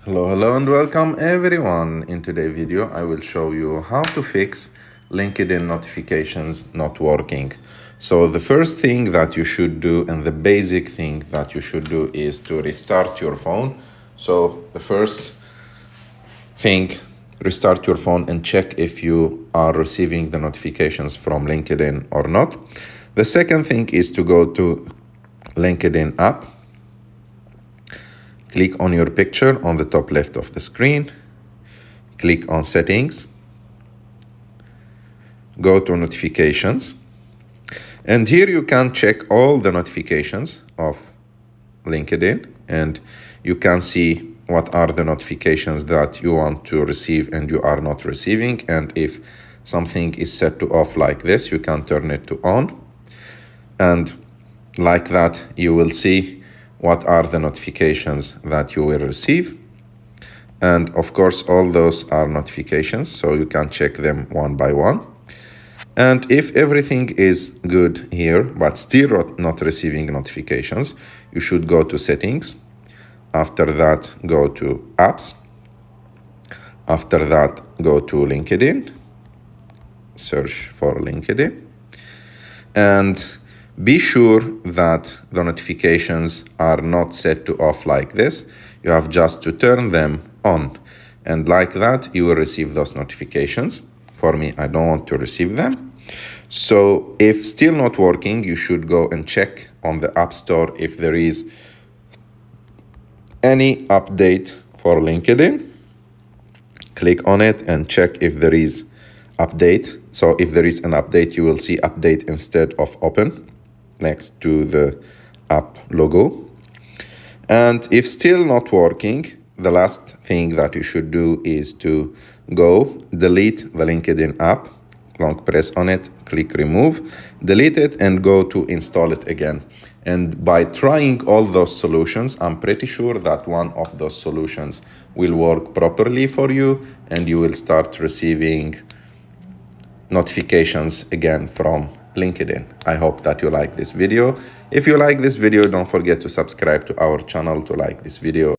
Hello and welcome everyone. In today's video I will show you how to fix LinkedIn notifications not working. So the first thing that you should do, and the basic thing that you should do, is to restart your phone. So the first thing, restart your phone and check if you are receiving the notifications from LinkedIn or not. The second thing is to go to LinkedIn app. Click on your picture on the top left of the screen. Click on settings. Go to notifications. And here you can check all the notifications of LinkedIn, and you can see what are the notifications that you want to receive and you are not receiving. And if something is set to off like this, you can turn it to on. And like that, you will see what are the notifications that you will receive. And of course, all those are notifications, so you can check them one by one. And if everything is good here, but still not receiving notifications, you should go to settings. After that, go to apps. After that, go to LinkedIn. Search for LinkedIn. And be sure that the notifications are not set to off like this. You have just to turn them on. And like that, you will receive those notifications. For me, I don't want to receive them. So if still not working, you should go and check on the App Store if there is any update for LinkedIn. Click on it and check if there is update. So if there is an update, you will see update instead of open next to the app logo. And if still not working, the last thing that you should do is to go delete the LinkedIn app. Long press on it, click remove, delete it, and go to install it again. And by trying all those solutions, I'm pretty sure that one of those solutions will work properly for you, and you will start receiving notifications again from LinkedIn. I hope that you like this video. If you like this video, don't forget to subscribe to our channel to like this video.